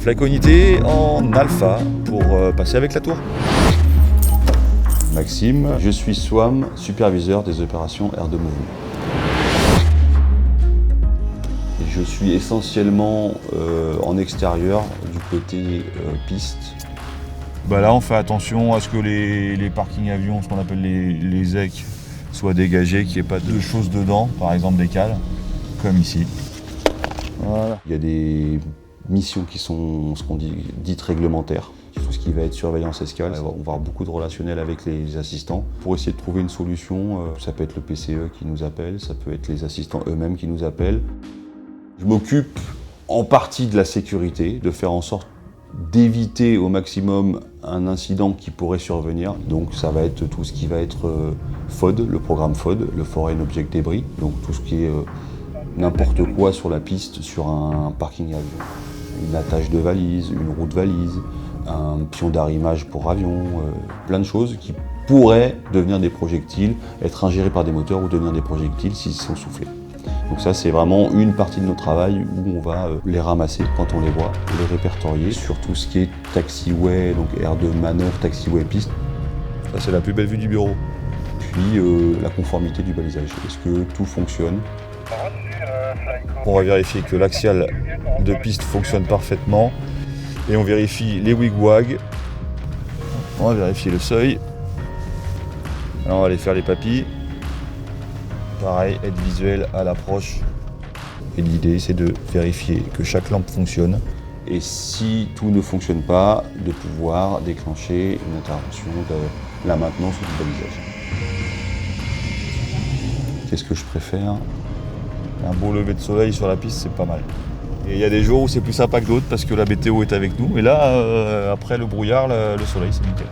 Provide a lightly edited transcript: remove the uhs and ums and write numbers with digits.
Flight Unité en alpha pour passer avec la tour. Maxime, je suis SWAM, superviseur des opérations air de mouvement. Et je suis essentiellement en extérieur du côté piste. Là, on fait attention à ce que les parkings avions, ce qu'on appelle les EC, soient dégagés, qu'il n'y ait pas de choses dedans, par exemple des cales, comme ici. Voilà. Il y a des missions qui sont ce qu'on dit dites réglementaires. Tout ce qui va être surveillance escale, on va avoir beaucoup de relationnel avec les assistants pour essayer de trouver une solution. Ça peut être le PCE qui nous appelle, ça peut être les assistants eux-mêmes qui nous appellent. Je m'occupe en partie de la sécurité, de faire en sorte d'éviter au maximum un incident qui pourrait survenir. Donc ça va être tout ce qui va être FOD, le programme FOD, le Foreign Object Debris, donc tout ce qui est n'importe quoi sur la piste, sur un parking avion. Une attache de valise, une roue de valise, un pion d'arrimage pour avion, plein de choses qui pourraient devenir des projectiles, être ingérés par des moteurs ou devenir des projectiles s'ils sont soufflés. Donc ça, c'est vraiment une partie de notre travail où on va les ramasser quand on les voit, les répertorier sur tout ce qui est taxiway, donc aire de manœuvre, taxiway piste. Ça, c'est la plus belle vue du bureau. Puis la conformité du balisage. Est-ce que tout fonctionne? On va vérifier que l'axial de piste fonctionne parfaitement et on vérifie les wigwags. On va vérifier le seuil. Alors on va aller faire les papilles. Pareil, être visuel à l'approche. Et l'idée, c'est de vérifier que chaque lampe fonctionne. Et si tout ne fonctionne pas, de pouvoir déclencher une intervention de la maintenance ou du balisage. Qu'est-ce que je préfère? Un beau lever de soleil sur la piste, c'est pas mal. Et il y a des jours où c'est plus sympa que d'autres parce que la météo est avec nous. Et là, après le brouillard, le soleil, c'est nickel.